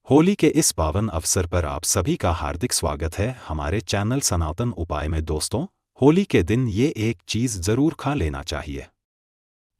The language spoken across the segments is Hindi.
होली के इस पावन अवसर पर आप सभी का हार्दिक स्वागत है हमारे चैनल सनातन उपाय में। दोस्तों, होली के दिन ये एक चीज़ ज़रूर खा लेना चाहिए।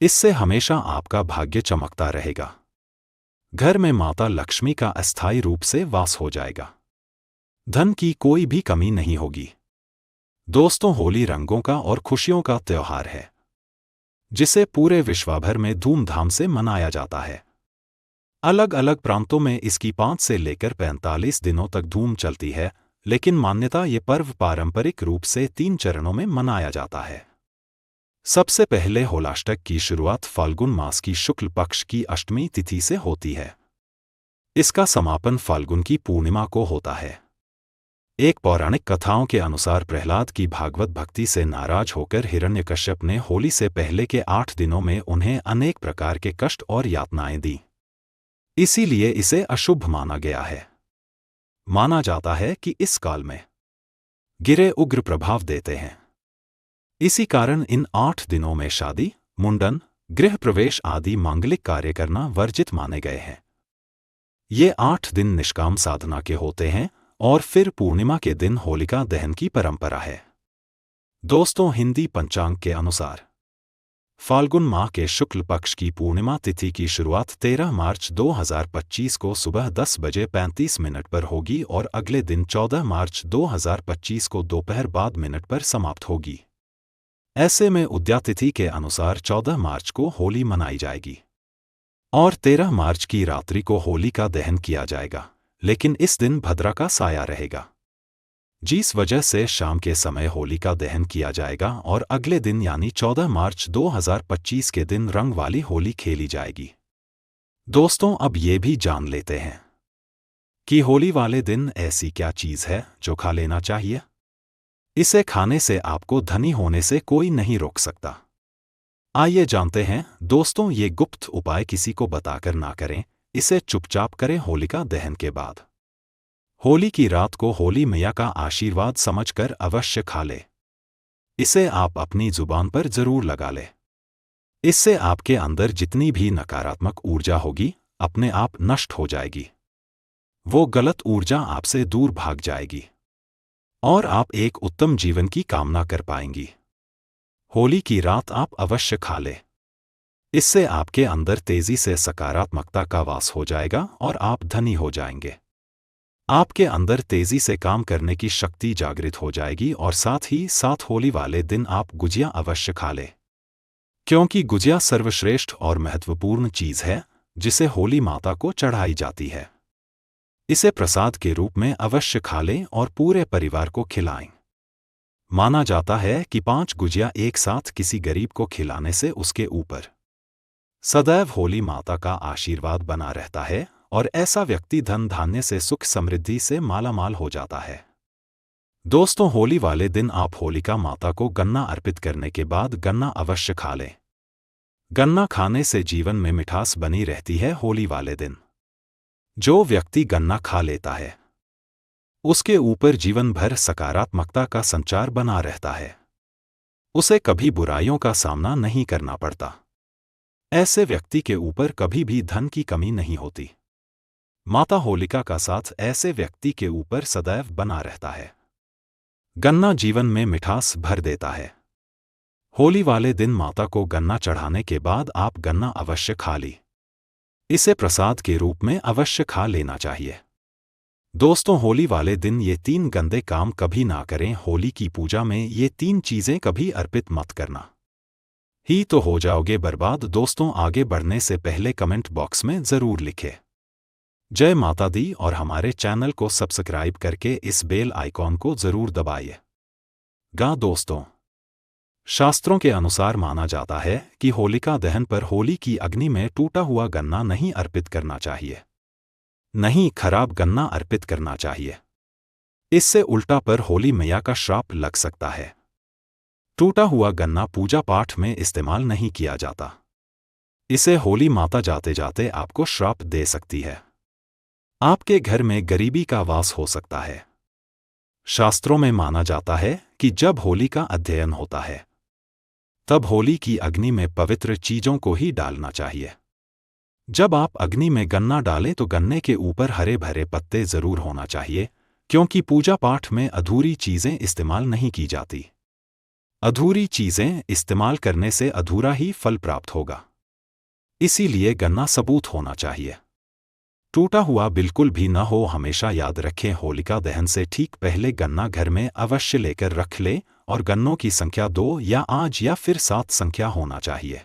इससे हमेशा आपका भाग्य चमकता रहेगा। घर में माता लक्ष्मी का अस्थायी रूप से वास हो जाएगा। धन की कोई भी कमी नहीं होगी। दोस्तों, होली रंगों का और खुशियों का त्योहार है, जिसे पूरे विश्वभर में धूमधाम से मनाया जाता है। अलग अलग प्रांतों में इसकी 5 से लेकर 45 दिनों तक धूम चलती है, लेकिन मान्यता ये पर्व पारंपरिक रूप से 3 चरणों में मनाया जाता है। सबसे पहले होलाष्टक की शुरुआत फाल्गुन मास की शुक्ल पक्ष की अष्टमी तिथि से होती है। इसका समापन फाल्गुन की पूर्णिमा को होता है। एक पौराणिक कथाओं के अनुसार प्रहलाद की भागवत भक्ति से नाराज होकर हिरण्यकश्यप ने होली से पहले के 8 दिनों में उन्हें अनेक प्रकार के कष्ट और यातनाएं दी। इसीलिए इसे अशुभ माना गया है। माना जाता है कि इस काल में गिरे उग्र प्रभाव देते हैं। इसी कारण इन 8 दिनों में शादी, मुंडन, गृह प्रवेश आदि मांगलिक कार्य करना वर्जित माने गए हैं। ये 8 दिन निष्काम साधना के होते हैं और फिर पूर्णिमा के दिन होलिका दहन की परंपरा है। दोस्तों, हिंदी पंचांग के अनुसार फाल्गुन माह के शुक्ल पक्ष की पूर्णिमा तिथि की शुरुआत 13 मार्च 2025 को सुबह 10:35 पर होगी और अगले दिन 14 मार्च 2025 को दोपहर बाद मिनट पर समाप्त होगी। ऐसे में उदया तिथि के अनुसार 14 मार्च को होली मनाई जाएगी और 13 मार्च की रात्रि को होली का दहन किया जाएगा, लेकिन इस दिन भद्रा का साया रहेगा, जिस वजह से शाम के समय होली का दहन किया जाएगा और अगले दिन यानी 14 मार्च 2025 के दिन रंग वाली होली खेली जाएगी। दोस्तों, अब ये भी जान लेते हैं कि होली वाले दिन ऐसी क्या चीज़ है जो खा लेना चाहिए। इसे खाने से आपको धनी होने से कोई नहीं रोक सकता। आइए जानते हैं। दोस्तों, ये गुप्त उपाय किसी को बताकर ना करें, इसे चुपचाप करें होलिका दहन के बाद। होली की रात को होली मैया का आशीर्वाद समझकर अवश्य खा ले। इसे आप अपनी जुबान पर जरूर लगा ले। इससे आपके अंदर जितनी भी नकारात्मक ऊर्जा होगी अपने आप नष्ट हो जाएगी। वो गलत ऊर्जा आपसे दूर भाग जाएगी और आप एक उत्तम जीवन की कामना कर पाएंगी। होली की रात आप अवश्य खा ले। इससे आपके अंदर तेजी से सकारात्मकता का वास हो जाएगा और आप धनी हो जाएंगे। आपके अंदर तेजी से काम करने की शक्ति जागृत हो जाएगी और साथ ही साथ होली वाले दिन आप गुजिया अवश्य खा लें, क्योंकि गुजिया सर्वश्रेष्ठ और महत्वपूर्ण चीज़ है जिसे होली माता को चढ़ाई जाती है। इसे प्रसाद के रूप में अवश्य खा लें और पूरे परिवार को खिलाएं। माना जाता है कि 5 गुजिया एक साथ किसी गरीब को खिलाने से उसके ऊपर सदैव होली माता का आशीर्वाद बना रहता है और ऐसा व्यक्ति धन धान्य से सुख समृद्धि से मालामाल हो जाता है। दोस्तों, होली वाले दिन आप होलिका माता को गन्ना अर्पित करने के बाद गन्ना अवश्य खा लें। गन्ना खाने से जीवन में मिठास बनी रहती है। होली वाले दिन जो व्यक्ति गन्ना खा लेता है उसके ऊपर जीवन भर सकारात्मकता का संचार बना रहता है। उसे कभी बुराइयों का सामना नहीं करना पड़ता। ऐसे व्यक्ति के ऊपर कभी भी धन की कमी नहीं होती। माता होलिका का साथ ऐसे व्यक्ति के ऊपर सदैव बना रहता है। गन्ना जीवन में मिठास भर देता है। होली वाले दिन माता को गन्ना चढ़ाने के बाद आप गन्ना अवश्य खा ली। इसे प्रसाद के रूप में अवश्य खा लेना चाहिए। दोस्तों, होली वाले दिन ये 3 गंदे काम कभी ना करें। होली की पूजा में ये 3 चीज़ें कभी अर्पित मत करना, ही तो हो जाओगे बर्बाद। दोस्तों, आगे बढ़ने से पहले कमेंट बॉक्स में ज़रूर लिखें जय माता दी और हमारे चैनल को सब्सक्राइब करके इस बेल आइकॉन को जरूर दबाइए। दोस्तों, शास्त्रों के अनुसार माना जाता है कि होलिका दहन पर होली की अग्नि में टूटा हुआ गन्ना नहीं अर्पित करना चाहिए, नहीं खराब गन्ना अर्पित करना चाहिए। इससे उल्टा पर होली मैया का श्राप लग सकता है। टूटा हुआ गन्ना पूजा पाठ में इस्तेमाल नहीं किया जाता। इसे होली माता जाते जाते आपको श्राप दे सकती है। आपके घर में गरीबी का वास हो सकता है। शास्त्रों में माना जाता है कि जब होली का अध्ययन होता है तब होली की अग्नि में पवित्र चीजों को ही डालना चाहिए। जब आप अग्नि में गन्ना डालें तो गन्ने के ऊपर हरे भरे पत्ते जरूर होना चाहिए, क्योंकि पूजा पाठ में अधूरी चीजें इस्तेमाल नहीं की जाती। अधूरी चीजें इस्तेमाल करने से अधूरा ही फल प्राप्त होगा। इसीलिए गन्ना सबूत होना चाहिए, टूटा हुआ बिल्कुल भी न हो। हमेशा याद रखें, होलिका दहन से ठीक पहले गन्ना घर में अवश्य लेकर रख ले और गन्नों की संख्या 2 या 8 या फिर 7 संख्या होना चाहिए।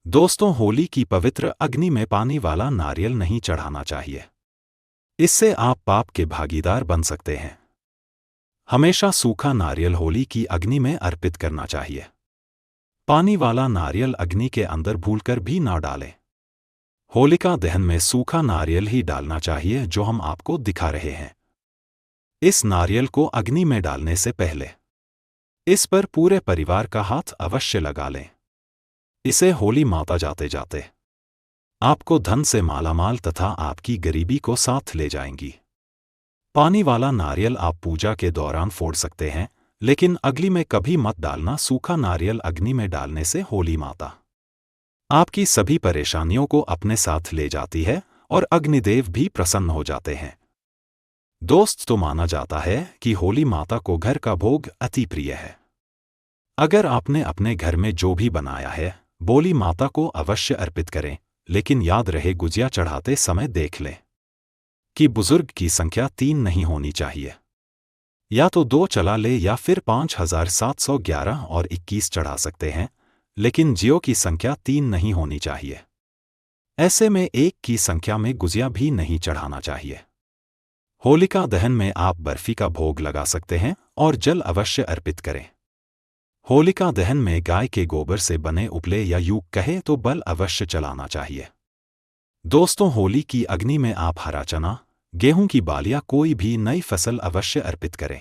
दोस्तों, होली की पवित्र अग्नि में पानी वाला नारियल नहीं चढ़ाना चाहिए, इससे आप पाप के भागीदार बन सकते हैं। हमेशा सूखा नारियल होली की अग्नि में अर्पित करना चाहिए। पानी वाला नारियल अग्नि के अंदर भूलकर भी ना डालें। होलिका दहन में सूखा नारियल ही डालना चाहिए, जो हम आपको दिखा रहे हैं। इस नारियल को अग्नि में डालने से पहले इस पर पूरे परिवार का हाथ अवश्य लगा लें। इसे होली माता जाते जाते आपको धन से मालामाल तथा आपकी गरीबी को साथ ले जाएंगी। पानी वाला नारियल आप पूजा के दौरान फोड़ सकते हैं, लेकिन अग्नि में कभी मत डालना। सूखा नारियल अग्नि में डालने से होली माता आपकी सभी परेशानियों को अपने साथ ले जाती है और अग्निदेव भी प्रसन्न हो जाते हैं। दोस्त, तो माना जाता है कि होली माता को घर का भोग अति प्रिय है। अगर आपने अपने घर में जो भी बनाया है, बोली माता को अवश्य अर्पित करें, लेकिन याद रहे गुजिया चढ़ाते समय देख लें कि बुजुर्ग की संख्या 3 नहीं होनी चाहिए। या तो 2 चला ले या फिर 5711 और 21 चढ़ा सकते हैं, लेकिन जियो की संख्या 3 नहीं होनी चाहिए। ऐसे में 1 की संख्या में गुजिया भी नहीं चढ़ाना चाहिए। होलिका दहन में आप बर्फी का भोग लगा सकते हैं और जल अवश्य अर्पित करें। होलिका दहन में गाय के गोबर से बने उपले या यूं कहे तो बल अवश्य चलाना चाहिए। दोस्तों, होली की अग्नि में आप हरा चना, गेहूं की बालियां, कोई भी नई फसल अवश्य अर्पित करें।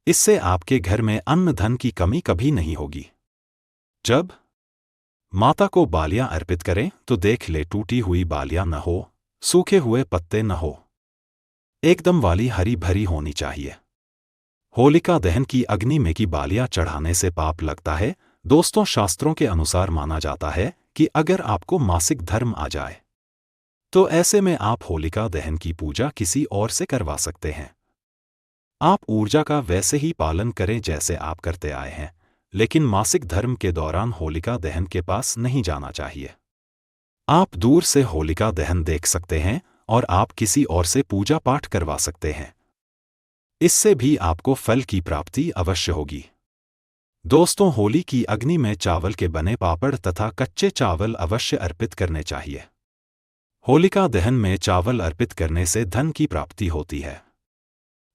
इससे आपके घर में अन्न धन की कमी कभी नहीं होगी। जब माता को बालियां अर्पित करें तो देख ले टूटी हुई बालियां न हो, सूखे हुए पत्ते न हो, एकदम वाली हरी भरी होनी चाहिए। होलिका दहन की अग्नि में की बालियां चढ़ाने से पाप लगता है। दोस्तों, शास्त्रों के अनुसार माना जाता है कि अगर आपको मासिक धर्म आ जाए तो ऐसे में आप होलिका दहन की पूजा किसी और से करवा सकते हैं। आप ऊर्जा का वैसे ही पालन करें जैसे आप करते आए हैं, लेकिन मासिक धर्म के दौरान होलिका दहन के पास नहीं जाना चाहिए। आप दूर से होलिका दहन देख सकते हैं और आप किसी और से पूजा पाठ करवा सकते हैं। इससे भी आपको फल की प्राप्ति अवश्य होगी। दोस्तों, होली की अग्नि में चावल के बने पापड़ तथा कच्चे चावल अवश्य अर्पित करने चाहिए। होलिका दहन में चावल अर्पित करने से धन की प्राप्ति होती है।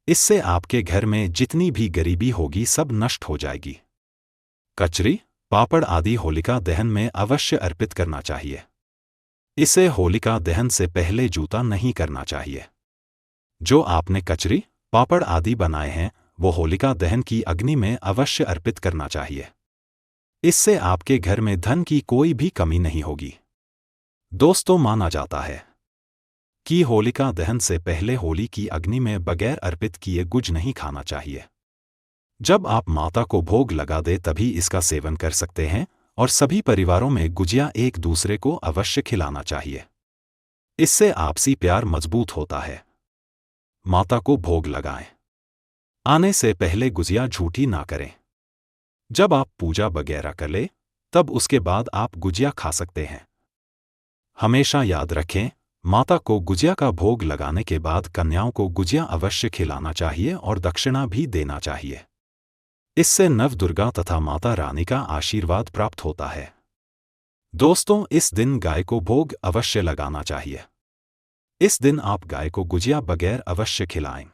इससे आपके घर में जितनी भी गरीबी होगी सब नष्ट हो जाएगी। कचरी, पापड़ आदि होलिका दहन में अवश्य अर्पित करना चाहिए। इसे होलिका दहन से पहले जूता नहीं करना चाहिए। जो आपने कचरी, पापड़ आदि बनाए हैं, वो होलिका दहन की अग्नि में अवश्य अर्पित करना चाहिए। इससे आपके घर में धन की कोई भी कमी नहीं होगी। दोस्तों, माना जाता है कि होलिका दहन से पहले होली की अग्नि में बगैर अर्पित किए गुज नहीं खाना चाहिए। जब आप माता को भोग लगा दे तभी इसका सेवन कर सकते हैं और सभी परिवारों में गुजिया एक दूसरे को अवश्य खिलाना चाहिए। इससे आपसी प्यार मजबूत होता है। माता को भोग लगाएं। आने से पहले गुजिया झूठी ना करें। जब आप पूजा वगैरह कर ले तब उसके बाद आप गुजिया खा सकते हैं। हमेशा याद रखें, माता को गुजिया का भोग लगाने के बाद कन्याओं को गुजिया अवश्य खिलाना चाहिए और दक्षिणा भी देना चाहिए। इससे नवदुर्गा तथा माता रानी का आशीर्वाद प्राप्त होता है। दोस्तों, इस दिन गाय को भोग अवश्य लगाना चाहिए। इस दिन आप गाय को गुजिया बगैर अवश्य खिलाएं।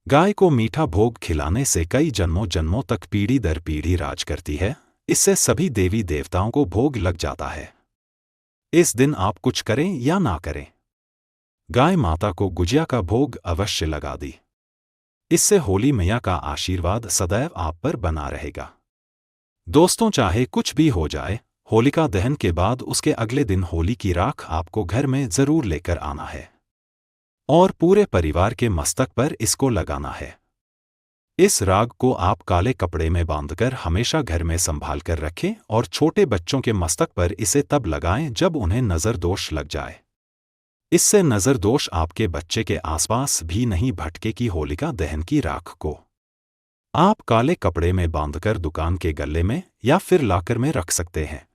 गाय को मीठा भोग खिलाने से कई जन्मों जन्मों तक पीढ़ी दर पीढ़ी राज करती है। इससे सभी देवी देवताओं को भोग लग जाता है। इस दिन आप कुछ करें या ना करें, गाय माता को गुजिया का भोग अवश्य लगा दी। इससे होली मैया का आशीर्वाद सदैव आप पर बना रहेगा। दोस्तों, चाहे कुछ भी हो जाए, होलिका दहन के बाद उसके अगले दिन होली की राख आपको घर में जरूर लेकर आना है और पूरे परिवार के मस्तक पर इसको लगाना है। इस राग को आप काले कपड़े में बांधकर हमेशा घर में संभाल कर रखें और छोटे बच्चों के मस्तक पर इसे तब लगाएं जब उन्हें नज़र दोष लग जाए। इससे नज़र दोष आपके बच्चे के आसपास भी नहीं भटके। कि होलिका दहन की राख को आप काले कपड़े में बांधकर दुकान के गल्ले में या फिर लाकर में रख सकते हैं।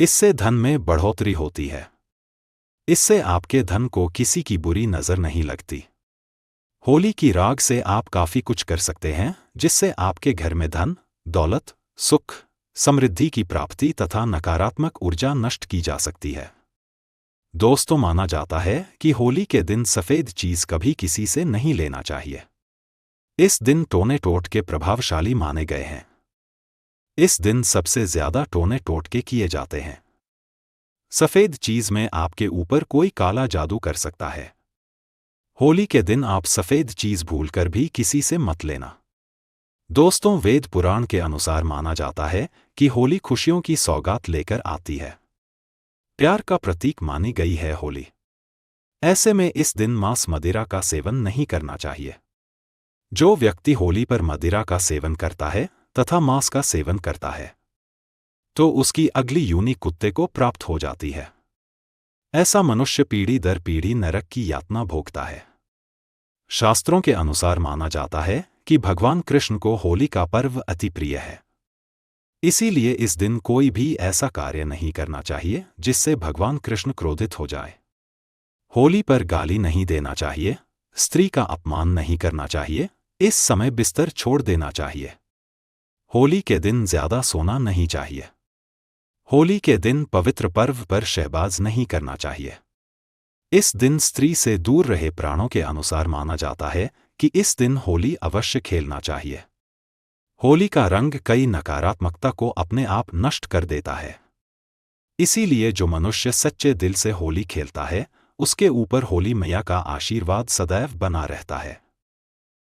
इससे धन में बढ़ोतरी होती है। इससे आपके धन को किसी की बुरी नज़र नहीं लगती। होली की राग से आप काफ़ी कुछ कर सकते हैं जिससे आपके घर में धन, दौलत, सुख, समृद्धि की प्राप्ति तथा नकारात्मक ऊर्जा नष्ट की जा सकती है। दोस्तों, माना जाता है कि होली के दिन सफ़ेद चीज़ कभी किसी से नहीं लेना चाहिए। इस दिन टोने टोटके प्रभावशाली माने गए हैं। इस दिन सबसे ज़्यादा टोने टोटके किए जाते हैं। सफ़ेद चीज़ में आपके ऊपर कोई काला जादू कर सकता है। होली के दिन आप सफ़ेद चीज़ भूलकर भी किसी से मत लेना। दोस्तों, वेद पुराण के अनुसार माना जाता है कि होली खुशियों की सौगात लेकर आती है। प्यार का प्रतीक मानी गई है होली। ऐसे में इस दिन मांस मदिरा का सेवन नहीं करना चाहिए। जो व्यक्ति होली पर मदिरा का सेवन करता है तथा मांस का सेवन करता है तो उसकी अगली यूनी कुत्ते को प्राप्त हो जाती है। ऐसा मनुष्य पीढ़ी दर पीढ़ी नरक की यातना भोगता है। शास्त्रों के अनुसार माना जाता है कि भगवान कृष्ण को होली का पर्व अति प्रिय है। इसीलिए इस दिन कोई भी ऐसा कार्य नहीं करना चाहिए जिससे भगवान कृष्ण क्रोधित हो जाए। होली पर गाली नहीं देना चाहिए, स्त्री का अपमान नहीं करना चाहिए, इस समय बिस्तर छोड़ देना चाहिए। होली के दिन ज्यादा सोना नहीं चाहिए। होली के दिन पवित्र पर्व पर शहबाज नहीं करना चाहिए। इस दिन स्त्री से दूर रहे। प्राणों के अनुसार माना जाता है कि इस दिन होली अवश्य खेलना चाहिए। होली का रंग कई नकारात्मकता को अपने आप नष्ट कर देता है। इसीलिए जो मनुष्य सच्चे दिल से होली खेलता है उसके ऊपर होली मैया का आशीर्वाद सदैव बना रहता है।